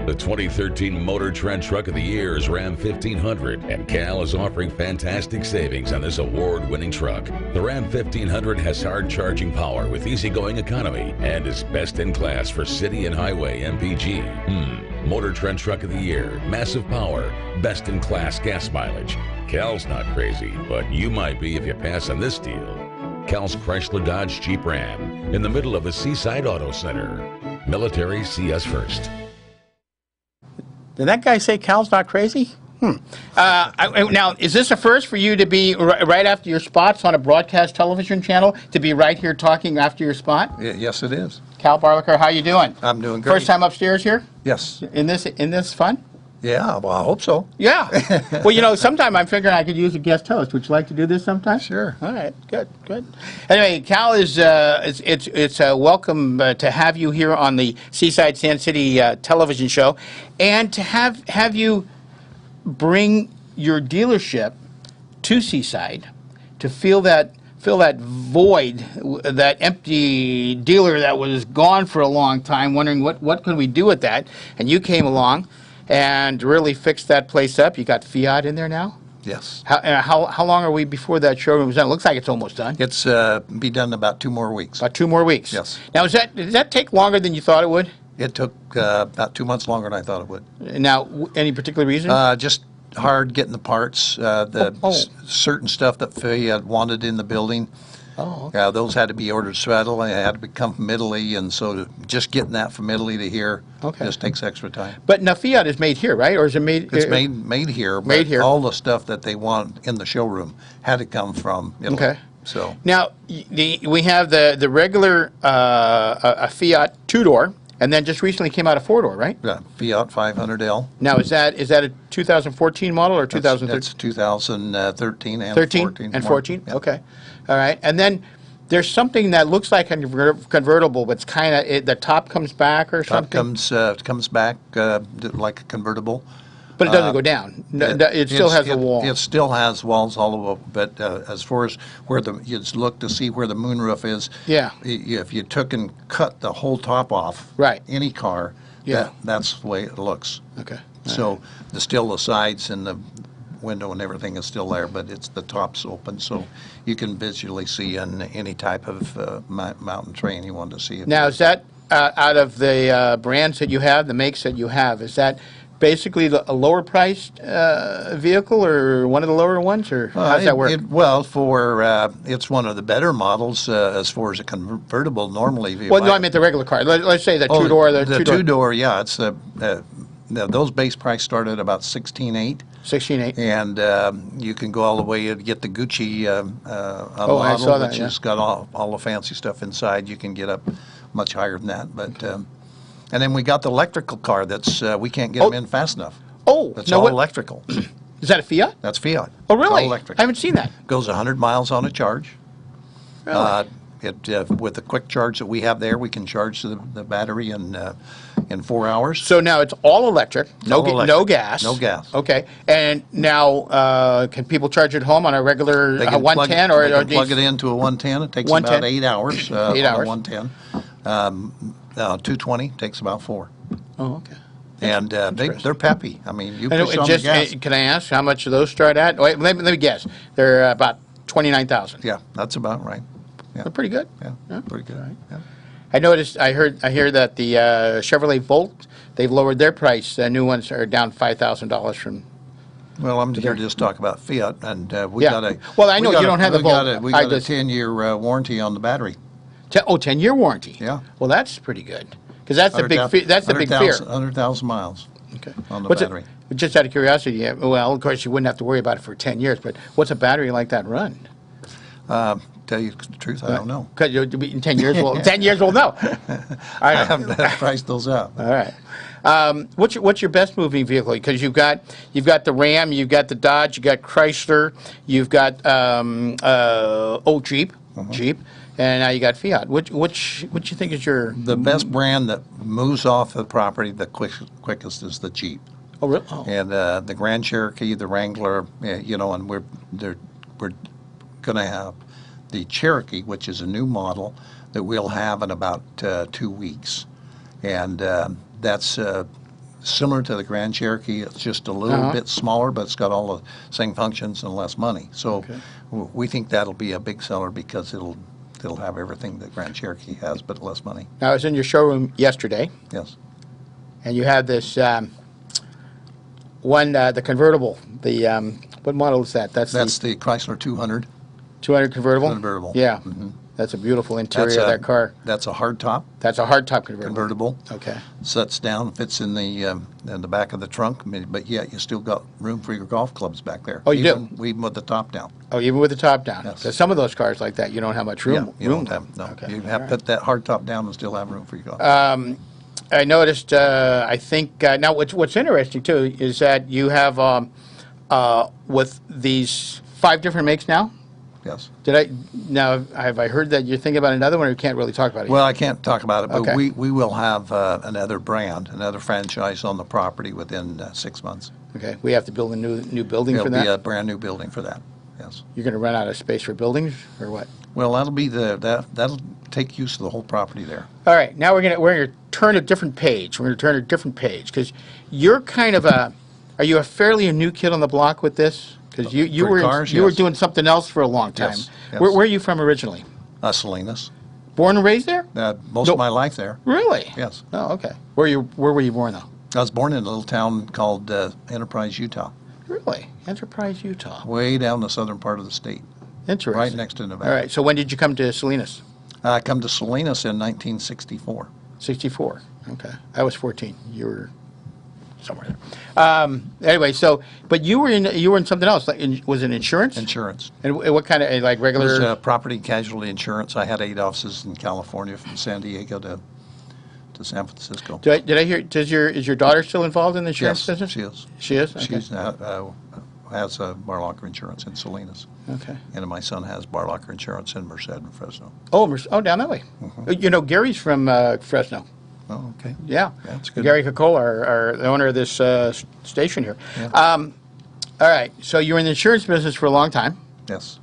The 2013 Motor Trend Truck of the Year is Ram 1500, and Cal is offering fantastic savings on this award-winning truck. The Ram 1500 has hard-charging power with easygoing economy and is best in class for city and highway MPG. Motor Trend Truck of the Year, massive power, best in class gas mileage. Cal's not crazy, but you might be if you pass on this deal. Cal's Chrysler Dodge Jeep Ram in the middle of the Seaside Auto Center. Military, see us first. Did that guy say Cal's not crazy? Now, is this a first for you to be right after your spots on a broadcast television channel, to be right here talking after your spot? Yes, it is. Cal Carlocker, how you doing? I'm doing great. First time upstairs here? Yes. In this fun? Yeah, well, I hope so. Yeah. Well, you know, sometime I'm figuring I could use a guest host. Would you like to do this sometime? Sure. All right. Good. Anyway, Cal, it's welcome to have you here on the Seaside-Sand City Television Show, and to have you bring your dealership to Seaside to fill that void, that empty dealer that was gone for a long time, wondering what could we do with that, and you came along and really fixed that place up. You got Fiat in there now? Yes. How long are we before that showroom is done? It looks like it's almost done. It's be done in about 2 more weeks. About 2 more weeks? Yes. Now, did that take longer than you thought it would? It took about 2 months longer than I thought it would. Now, any particular reason? Just hard getting the parts, certain stuff that Fiat wanted in the building. Oh, okay. Those had to be ordered straight. They had to come from Italy, and so just getting that from Italy to here just takes extra time. But now Fiat is made here, right? Or is it made? It's made here. Made here. All the stuff that they want in the showroom had to come from Italy. Okay. So now we have the regular a Fiat 2-door, and then just recently came out a 4-door, right? Yeah, Fiat 500L. Now is that a 2014 model or 2013? That's 2013 and 13 14. and 14. Yeah. Okay. All right. And then there's something that looks like a convertible, but it's kind of the top comes back or something. Top comes back like a convertible. But it doesn't go down. It still has a wall. It still has walls all over. But as far as where you look to see where the moonroof is, yeah. If you took and cut the whole top off, right. any car, yeah. that's the way it looks. Okay. So the sides and the window and everything is still there, but the top's open, so you can visually see in any type of mountain terrain you want to see it. Now, is that out of the brands that you have, the makes that you have, is that basically a lower priced vehicle, or one of the lower ones, or how does that work? It's one of the better models as far as a convertible normally. Well, no, I meant the regular car. Let's say the two-door. The two-door, yeah. It's those base price start at about 16.8. 16.8. And you can go all the way to get the Gucci model, I saw that, which has got all the fancy stuff inside. You can get up much higher than that. But and then we got the electrical car that's we can't get them in fast enough. Oh, it's all electrical. Is that a Fiat? That's Fiat. Oh, really? All electric. I haven't seen that. Goes 100 miles on a charge. Really? With the quick charge that we have there, we can charge the battery in 4 hours. So now it's all electric, no gas. No gas. Okay. And now, can people charge at home on a regular 110 or they can plug it into a 110? It takes about 8 hours. 8 hours. On a 110. 220 takes about 4. Oh, okay. And they're peppy. I mean, you push on the gas. Can I ask how much do those start at? Wait, let me guess. They're about $29,000. Yeah, that's about right. Yeah. They're pretty good. Yeah, pretty good. Right. Yeah. I hear that the Chevrolet Volt, they've lowered their price. The new ones are down $5,000 from. Well, I'm here to just talk about Fiat, and we got a. Well, I know you don't have the Volt. We got a 10-year warranty on the battery. 10-year warranty. Yeah. Well, that's pretty good, because that's the big fear. That's the big fear. 100,000 miles. Okay. On the battery. Just out of curiosity, well, of course, you wouldn't have to worry about it for 10 years. But what's a battery like that run? Tell you the truth, I don't know. Because in 10 years, 10 years we'll know. I haven't priced those out. All right. What's your best moving vehicle? Because you've got the Ram, you've got the Dodge, you've got Chrysler, you've got Jeep, and now you got Fiat. Which you think is the best brand that moves off the property the quickest is the Jeep. Oh, really? Oh. And the Grand Cherokee, the Wrangler, and we're going to have the Cherokee, which is a new model that we'll have in about 2 weeks, and that's similar to the Grand Cherokee. It's just a little bit smaller, but it's got all the same functions and less money. So we think that'll be a big seller because it'll have everything that Grand Cherokee has, but less money. Now, I was in your showroom yesterday. Yes. And you had this one, the convertible. The what model is that? That's the Chrysler 200. 200 convertible? Convertible. Yeah. That's a beautiful interior of that car. That's a hardtop That's a hardtop convertible. convertible. Okay. Sets down, fits in the back of the trunk, but yet you still got room for your golf clubs back there. Oh, you do? do? Even with the top down. Oh, even with the top down. Yes. 'Cause some of those cars like that, you don't have much room. Yeah, you don't have, no. Okay. You have to put that hardtop down and still have room for your golf. I noticed. I think now what's interesting too is that you have with these 5 different makes now. Yes. Have I heard that you're thinking about another one, or you can't really talk about it? Well, I can't talk about it, but Okay. we will have another brand, another franchise on the property within 6 months. Okay, we have to build a new building There'll for that. be a brand new building for that. Yes. You're going to run out of space for buildings, or what? Well, that'll take use of the whole property there. All right, now we're going to turn a different page. We're going to turn a different page because you're kind of are you a fairly new kid on the block with this? Because you For were cars, you were yes. doing something else for a long time. Yes, yes. Where are you from originally? Salinas. Born and raised there? Most No. of my life there. Really? Yes. Oh, okay. Where were you born though? I was born in a little town called Enterprise, Utah, Really? Enterprise, Utah. way down the southern part of the state, Interesting. right next to Nevada. All right. So when did you come to Salinas? I come to Salinas in 1964. 64. Okay. I was 14. You were somewhere there. Anyway, but you were in something else. Was it insurance? Insurance. And what kind of like It regular? was property casualty insurance. I had 8 offices in California, from San Diego to San Francisco. Did I hear? Is your daughter still involved in the insurance Yes, business? she is. She is. Okay. She's has Carlocker insurance in Salinas, Okay. and my son has Carlocker insurance in Merced and Fresno. Oh, down that way. You know, Gary's from Fresno. Oh, okay. Yeah. That's good. Gary Cocola, our the owner of this station here. Yeah. All right. So you were in the insurance business for a long time, Yes.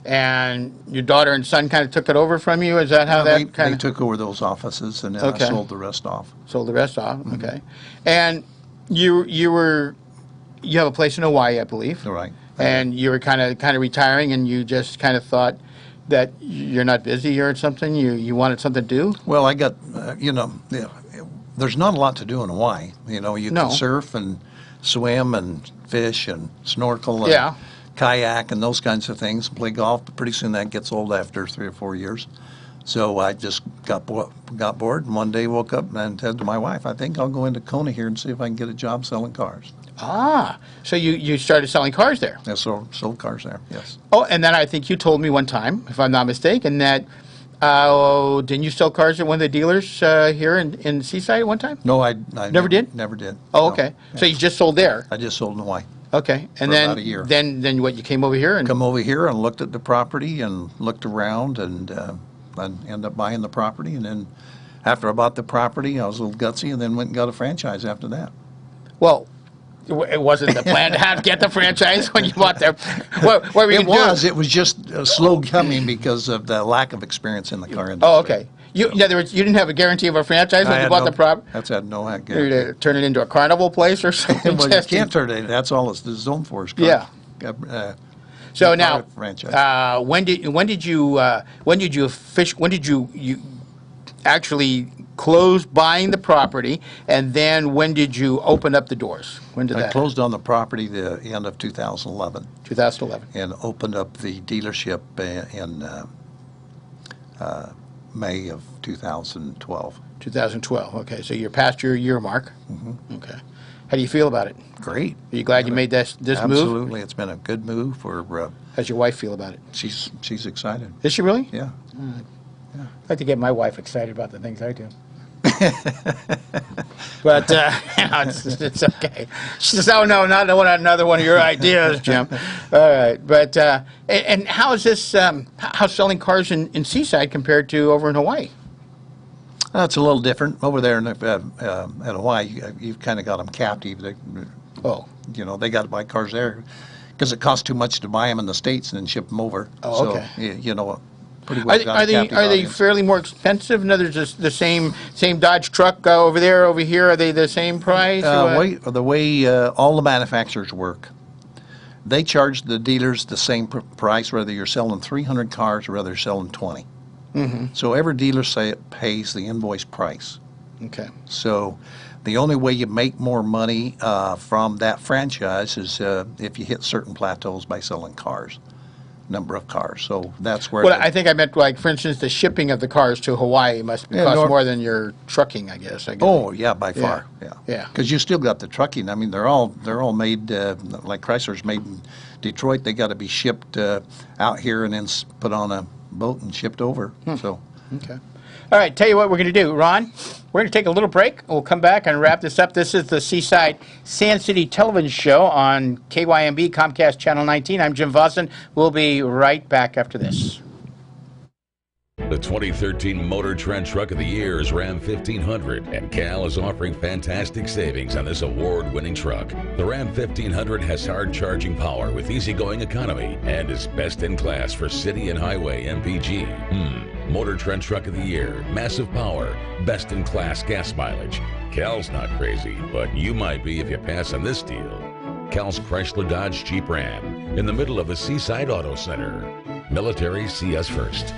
and your daughter and son kind of took it over from you. Is that how They that kind of took over those offices, and then Okay. I sold the rest off. sold the rest off? Okay. And you have a place in Hawaii, I believe. All right. And you were kind of retiring, and you just kind of thought that you're not busy or something. You wanted something to do. Well, I got, there's not a lot to do in Hawaii. You No. can surf and swim and fish and snorkel and Yeah. kayak and those kinds of things, play golf, but pretty soon that gets old after 3 or 4 years. So I just got bored, and one day woke up and said to my wife, I think I'll go into Kona here and see if I can get a job selling cars. So you started selling cars there. I sold cars there, yes. Oh, and then I think you told me one time, if I'm not mistaken, that didn't you sell cars at one of the dealers here in Seaside at one time? No, I Never did? Never did. Oh, No. okay. So you just sold there. I just sold in Hawaii. Okay, and For then about a year. then what? You came over here and Come over here and looked at the property and looked around and ended up buying the property. And then after I bought the property, I was a little gutsy and then went and got a franchise after that. well, it wasn't the plan to get the franchise when you bought there. What were you It doing? was. It was just slow coming because of the lack of experience in the car industry. Oh, okay. In other words, you didn't have a guarantee of a franchise when I you had bought no- the property. That's had no You're guarantee. to turn it into a carnival place or something. Well, you Just- can't turn it. That's all it's zoned for. Is car- Yeah. So car now, franchise. when did you actually close buying the property, and then when did you open up the doors? When did I that? closed on the property the end of 2011 2011. and opened up the dealership in May of 2012. 2012. Okay, so you're past your year mark. Mm-hmm. Okay. How do you feel about it? Great. Are you glad you made this move? Absolutely. It's been a good move for, How's your wife feel about it? she's excited. Is she really? Yeah. I'd like to get my wife excited about the things I do. But it's okay. She says, "Oh no, not another one of your ideas, Jim." All right, but and how is this? How's selling cars in Seaside compared to over in Hawaii? It's a little different over there in Hawaii. You've kind of got them captive. Oh, They got to buy cars there because it costs too much to buy them in the States and then ship them over. Oh, so, okay. pretty well got a captive Are they audience. fairly more expensive? In other words, the same Dodge truck over there, over here, are they the same price? The way all the manufacturers work, they charge the dealers the same price whether you're selling 300 cars or whether you're selling 20. So every dealer pays the invoice price. Okay. So the only way you make more money from that franchise is if you hit certain plateaus by selling cars, number of cars. So that's where. Well, I think I meant, like, for instance, the shipping of the cars to Hawaii must cost more than your trucking, I guess. Oh yeah, by far. Yeah. Because you still got the trucking. I mean, they're all made like Chrysler's made in Detroit. They got to be shipped out here and then put on a boat and shipped over. So. Okay. All right, tell you what we're going to do, Ron. We're going to take a little break. We'll come back and wrap this up. This is the Seaside-Sand City Television Show on KYMB, Comcast Channel 19. I'm Jim Vossen. We'll be right back after this. The 2013 Motor Trend Truck of the Year is Ram 1500, and Cal is offering fantastic savings on this award-winning truck. The Ram 1500 has hard-charging power with easygoing economy and is best in class for city and highway MPG. Motor Trend Truck of the Year, massive power, best in class gas mileage. Cal's not crazy, but you might be if you pass on this deal. Cal's Chrysler Dodge Jeep Ram in the middle of the Seaside Auto Center. Military, see us first.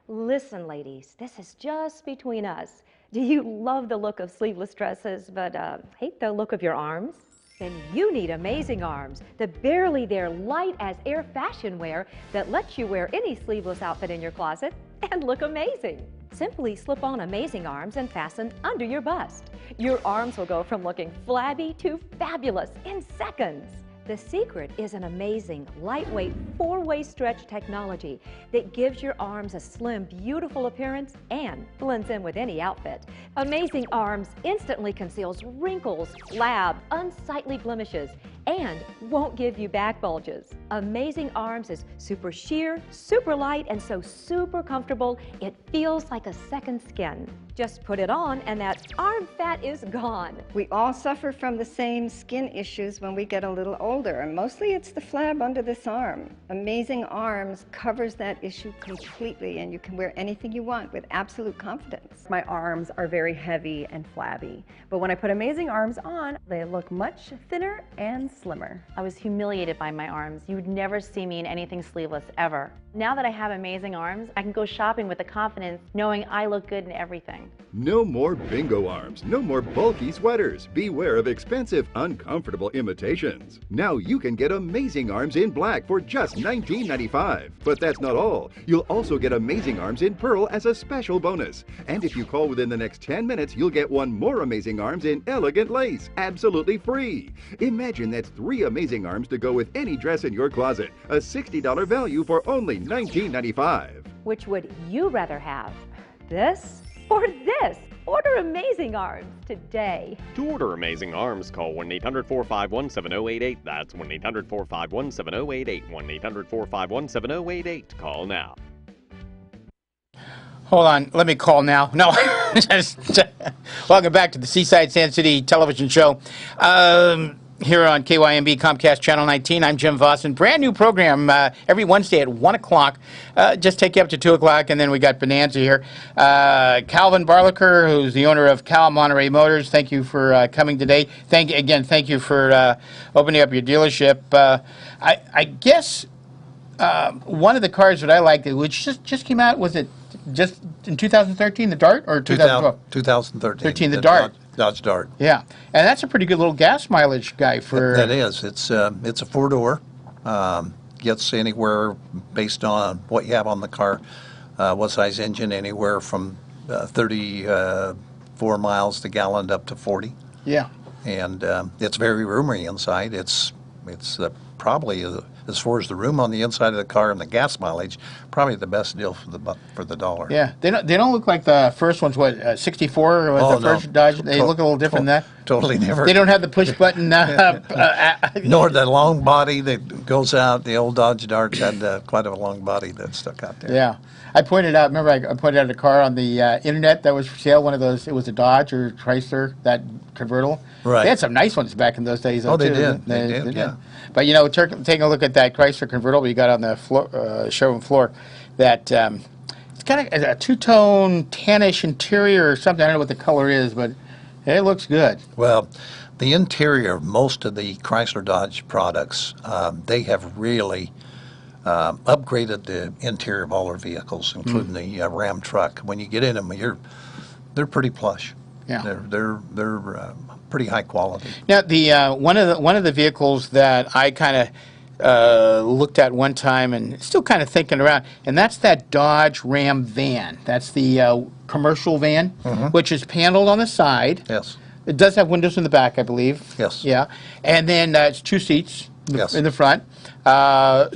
Listen, ladies, this is just between us. Do you love the look of sleeveless dresses but hate the look of your arms? Then you need Amazing Arms, the barely there light as air fashion wear that lets you wear any sleeveless outfit in your closet and look amazing. Simply slip on Amazing Arms and fasten under your bust. Your arms will go from looking flabby to fabulous in seconds. The secret is an amazing, lightweight, four-way stretch technology that gives your arms a slim, beautiful appearance and blends in with any outfit. Amazing Arms instantly conceals wrinkles, flab, unsightly blemishes, and won't give you back bulges. Amazing Arms is super sheer, super light, and so super comfortable, it feels like a second skin. Just put it on and that arm fat is gone. We all suffer from the same skin issues when we get a little older, and mostly it's the flab under this arm. Amazing Arms covers that issue completely, and you can wear anything you want with absolute confidence. My arms are very heavy and flabby, but when I put Amazing Arms on, they look much thinner and slimmer. I was humiliated by my arms. You would never see me in anything sleeveless, ever. Now that I have Amazing Arms, I can go shopping with the confidence knowing I look good in everything. No more bingo arms, no more bulky sweaters. Beware of expensive, uncomfortable imitations. Now you can get Amazing Arms in black for just $19.95. But that's not all. You'll also get Amazing Arms in pearl as a special bonus. And if you call within the next 10 minutes, you'll get one more Amazing Arms in elegant lace, absolutely free. Imagine that's 3 Amazing Arms to go with any dress in your closet. A $60 value for only $19.95. Which would you rather have? This or this? Order Amazing Arms today. To order Amazing Arms, call 1-800-451-7088. That's 1-800-451-7088. 1-800-451-7088. Call now. Hold on, let me call now. No, welcome back to the Seaside-Sand City Television Show. Here on KYMB, Comcast Channel 19. I'm Jim Vossen. Brand new program every Wednesday at 1 o'clock. Just take you up to 2 o'clock, and then we got Bonanza here. Calvin Carlocker, who's the owner of Cal Monterey Motors, thank you for coming today. Thank you for opening up your dealership. I guess one of the cars that I liked, which just came out, was it just in 2013, the Dart, or 2012? 2013. The Dart. Dodge Dart. Yeah, and that's a pretty good little gas mileage guy for. That is. It's a 4-door. Gets anywhere based on what you have on the car, what size engine, anywhere from 34 miles to gallon up to 40. Yeah. And it's very roomy inside. It's probably, as far as the room on the inside of the car and the gas mileage, probably the best deal for the dollar. Yeah, they don't look like the first ones. What 64 was the first Dodge? They look a little different than that. Totally different. They don't have the push button. Nor the long body that goes out. The old Dodge Darts had quite a long body that stuck out there. Yeah, I pointed out. Remember, I pointed out a car on the internet that was for sale. One of those. It was a Dodge or Chrysler, that convertible. Right. They had some nice ones back in those days. Though, Oh, they too. did. They did. Yeah. But taking a look at that Chrysler convertible you got on the floor, showroom floor, that it's got a two-tone tannish interior or something. I don't know what the color is, but it looks good. Well, the interior of most of the Chrysler Dodge products, they have really upgraded the interior of all their vehicles, including the Ram truck. When you get in them, they're pretty plush. Yeah. They're pretty high quality. Now, the one of the vehicles that I kind of looked at one time and still kind of thinking around, and that's that Dodge Ram van. That's the commercial van, which is paneled on the side. Yes. It does have windows in the back, I believe. Yes. Yeah, and then it's two seats Yes. in the front,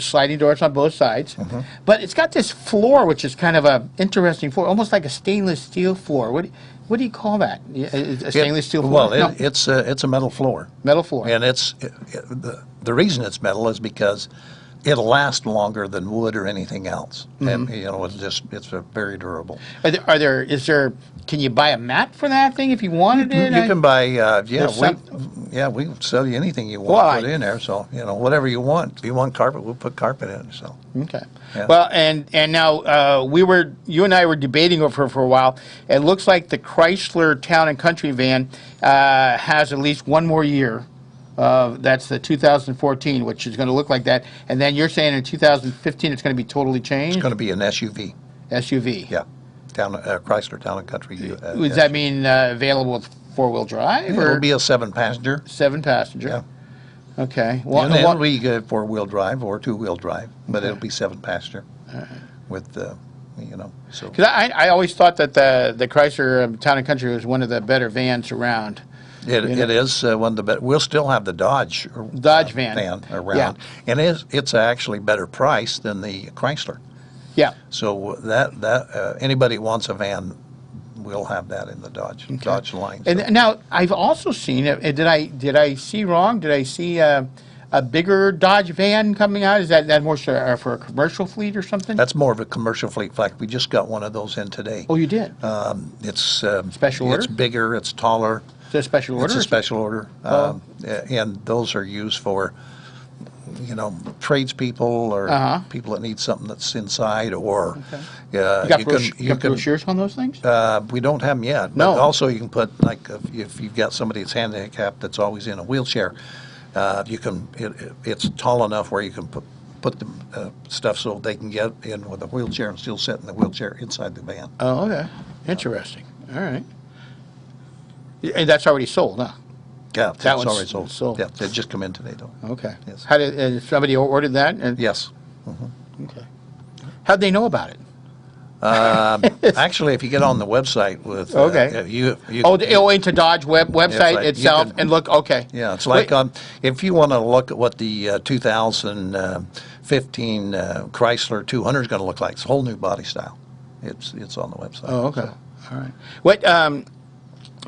sliding doors on both sides. But it's got this floor, which is kind of a interesting floor, almost like a stainless steel floor. What do you call that? A stainless steel floor? Well, No. it's a metal floor. Metal floor. And the reason it's metal is because it'll last longer than wood or anything else. And, it's very durable. Can you buy a mat for that thing if you wanted it? You can buy, we sell you anything you want to put in there. So, whatever you want. If you want carpet, we'll put carpet in. So. Okay. Yeah. Well, and now you and I were debating over for a while. It looks like the Chrysler Town and Country van has at least one more year. That's the 2014, which is going to look like that. And then you're saying in 2015 it's going to be totally changed? It's going to be an SUV. SUV. Yeah. Chrysler Town and Country. Does that mean available with four-wheel drive? Yeah, it'll be a 7-passenger. 7-passenger. Yeah. Okay. And it'll be 4-wheel drive or 2-wheel drive, but it'll be 7-passenger with, so. Because I always thought that the Chrysler Town and Country was one of the better vans around. It is one of the better. We'll still have the Dodge van around, and it's actually better priced than the Chrysler. Yeah. So that anybody who wants a van, we'll have that in the Dodge line. So. And now I've also seen it. Did I see wrong? Did I see a bigger Dodge van coming out? Is that more for a commercial fleet or something? That's more of a commercial fleet. In fact, we just got one of those in today. Oh, you did? It's special order. It's bigger. It's taller. Is it a special order? It's a special order, and those are used for, tradespeople or people that need something that's inside, or you got brochures on those things? We don't have them yet. No. But also, you can put if you've got somebody that's handicapped that's always in a wheelchair, you can. It's tall enough where you can put the stuff so they can get in with a wheelchair and still sit in the wheelchair inside the van. Oh, okay. Interesting. All right. And that's already sold, huh? Yeah, That it's one's already sold. sold. Yeah, they just come in today, though. Okay. Yes. How did somebody ordered that? Yes. Okay. How'd they know about it? Actually, if you get on the website with into Dodge website itself and look. Okay. Yeah, it's like if you want to look at what the 2015 Chrysler 200 is going to look like, it's a whole new body style. It's on the website. Oh, okay. So. All right. What?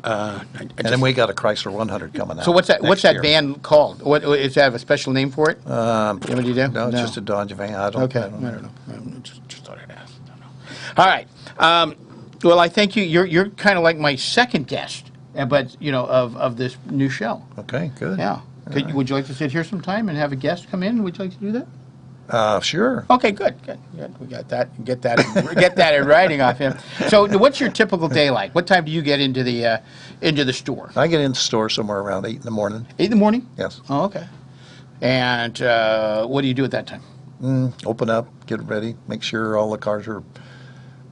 And then we got a Chrysler 100 coming out. So what's that year. van called? What is that? Have a special name for it? What do you do? No, it's just a Dodge van. I don't know. Just thought I'd ask. I don't know. All right. Well, I thank you. You're kind of like my second guest, but of this new show. Okay, good. Yeah. Would you like to sit here sometime and have a guest come in? Would you like to do that? Sure. Okay, good. We got that. Get that in writing off him. So, what's your typical day like? What time do you get into the store? I get into the store somewhere around 8 in the morning. 8 in the morning? Yes. Oh, okay. And what do you do at that time? Open up, get ready, make sure all the cars are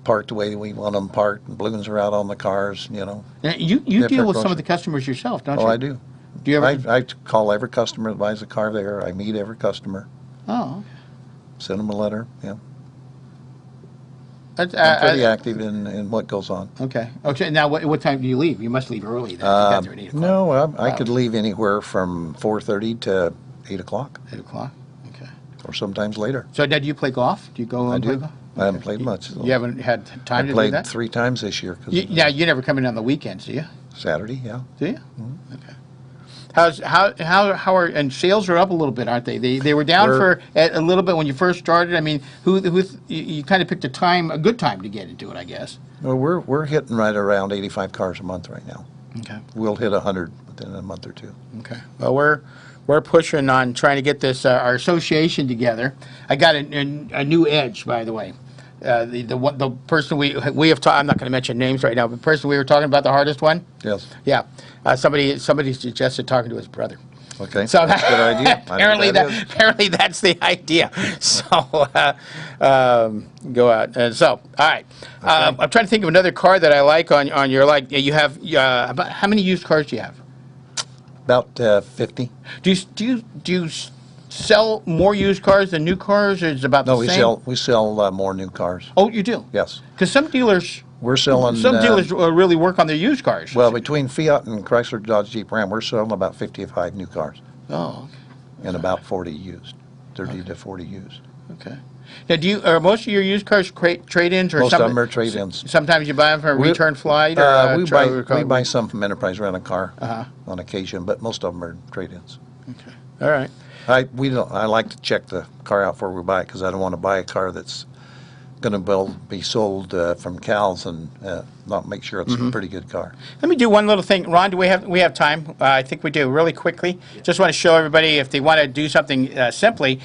parked the way we want them parked, and balloons are out on the cars. Now, you deal with some of the customers yourself, don't you? Oh, I do. Do you ever? I call every customer that buys a car there. I meet every customer. Oh, okay. Send them a letter, yeah. I'm pretty active in what goes on. Okay. Okay. Now, what time do you leave? You must leave early then. You got there at 8 o'clock. No, I could leave anywhere from 4:30 to 8 o'clock. 8 o'clock? Okay. Or sometimes later. So now do you play golf? Do you go and play golf? I haven't played much. So you haven't had time to do that? I played 3 times this year. Now, you never come in on the weekends, do you? Saturday, yeah. Do you? Okay. How are, and sales are up a little bit, aren't they? They were down for a little bit when you first started. I mean, you kind of picked a good time to get into it, I guess. Well, we're hitting right around 85 cars a month right now. Okay. We'll hit 100 within a month or two. Okay. Well, we're pushing on trying to get this our association together. I got a new edge, by the way. The person we have I'm not going to mention names right now, but the person we were talking about, the hardest one. Yes. Yeah. Somebody suggested talking to his brother. Okay. So that's a good idea. apparently that's the idea. So go out. All right. Okay. I'm trying to think of another car that I like on your You have about how many used cars do you have? About 50. Do you sell more used cars than new cars, or is it about the same? No, we sell more new cars. Oh, you do? Yes. Because some dealers really work on their used cars. Well, between Fiat and Chrysler, Dodge, Jeep, Ram, we're selling about 55 new cars. Oh. Okay. And about 40 used, 30 to 40 used. Okay. Now, are most of your used cars trade-ins, or most of them are trade-ins? Sometimes you buy them for a return flight, or we buy some from Enterprise Rent a Car on occasion, but most of them are trade-ins. Okay. All right. I like to check the car out before we buy it, because I don't want to buy a car that's going to be sold from Cal's and not make sure it's a pretty good car. Let me do one little thing. Ron, do we have time? I think we do, really quickly. Just want to show everybody, if they want to do something simply,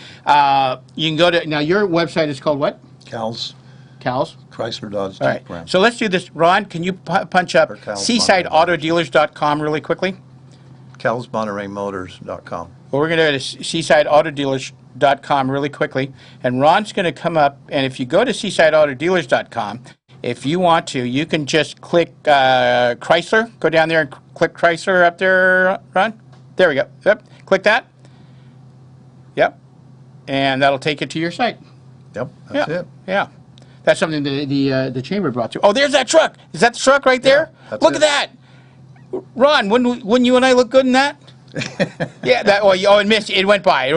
you can go to, now your website is called what? Cal's. Chrysler, Dodge, All Jeep, right. Ram. So let's do this. Ron, can you punch up Seaside-Auto-Dealers.com really quickly? Cal'sMontereyMotors.com. Well, we're going to go to Seaside-Auto-Dealers.com really quickly, and Ron's going to come up, and if you go to Seaside-Auto-Dealers.com, if you want to, you can just click Chrysler. Go down there and click Chrysler up there, Ron. There we go. Yep. Click that. Yep. And that'll take you to your site. Yep, that's it. Yeah. That's something the chamber brought to. Oh, there's that truck. Is that the truck right there? Yeah, look at that. Ron, wouldn't you and I look good in that? Yeah, it missed. It went by.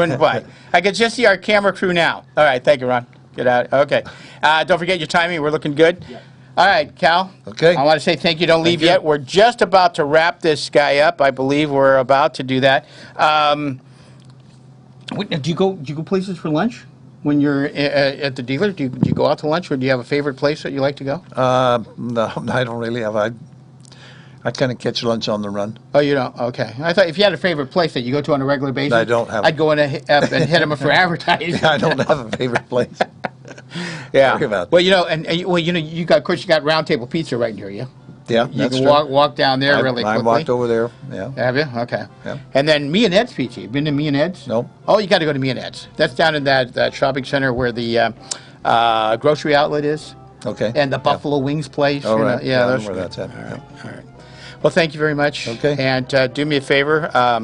I could just see our camera crew now. All right, thank you, Ron. Get out. Okay. Don't forget your timing. We're looking good. Yeah. All right, Cal. Okay. I want to say thank you. Don't leave yet. We're just about to wrap this guy up. I believe we're about to do that. Do you go places for lunch when you're at the dealer? Do you go out to lunch, or do you have a favorite place that you like to go? No, I don't really have. I kind of catch lunch on the run. Oh, you don't? Okay. I thought if you had a favorite place that you go to on a regular basis, I don't have. I'd go in and hit them for advertising. I don't have a favorite place. Yeah. Sorry about that. Well, you got Round Table Pizza right near you. Yeah, you can walk down there really quickly. I walked over there. Yeah. Have you? Okay. Yeah. And then Me and Ed's Pizza. You been to Me and Ed's? Nope. Oh, you got to go to Me and Ed's. That's down in that shopping center where the grocery outlet is. Okay. And the Buffalo Wings place. All right. Yeah, that's where that's at. All right. Well, thank you very much. Okay. And do me a favor. I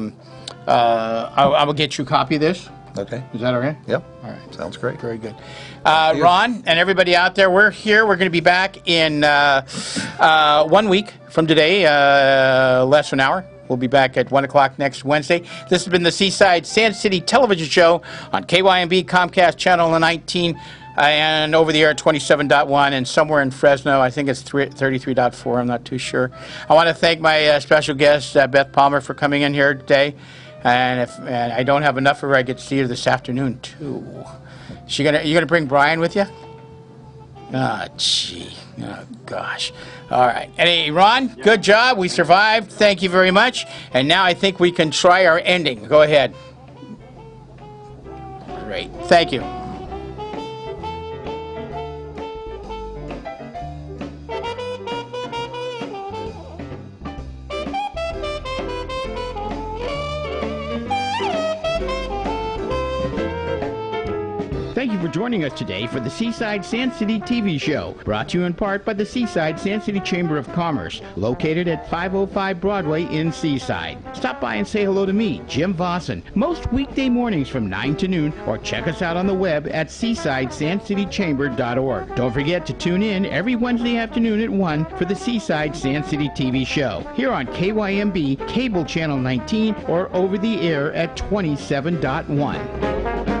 will get you a copy of this. Okay. Is that all right? Yep. All right. Sounds great. Very good. Ron and everybody out there, we're here. We're going to be back in 1 week from today, less than an hour. We'll be back at 1 o'clock next Wednesday. This has been the Seaside-Sand City Television Show on KYMB Comcast Channel 19 and over the air at 27.1 and somewhere in Fresno. I think it's 33.4. I'm not too sure. I want to thank my special guest, Beth Palmer, for coming in here today. And if I don't have enough of her, I get to see her this afternoon, too. You gonna bring Brian with you? Ah, gee. Oh, gosh. All right. Hey, Ron, good job. We survived. Thank you very much. And now I think we can try our ending. Go ahead. Great. Thank you. Thank you for joining us today for the Seaside-Sand City TV Show, brought to you in part by the Seaside-Sand City Chamber of Commerce, located at 505 Broadway in Seaside. Stop by and say hello to me, Jim Vossen, most weekday mornings from 9 to noon, or check us out on the web at seaside-sandcitychamber.org. Don't forget to tune in every Wednesday afternoon at 1 for the Seaside-Sand City TV Show, here on KYMB Cable Channel 19 or over the air at 27.1.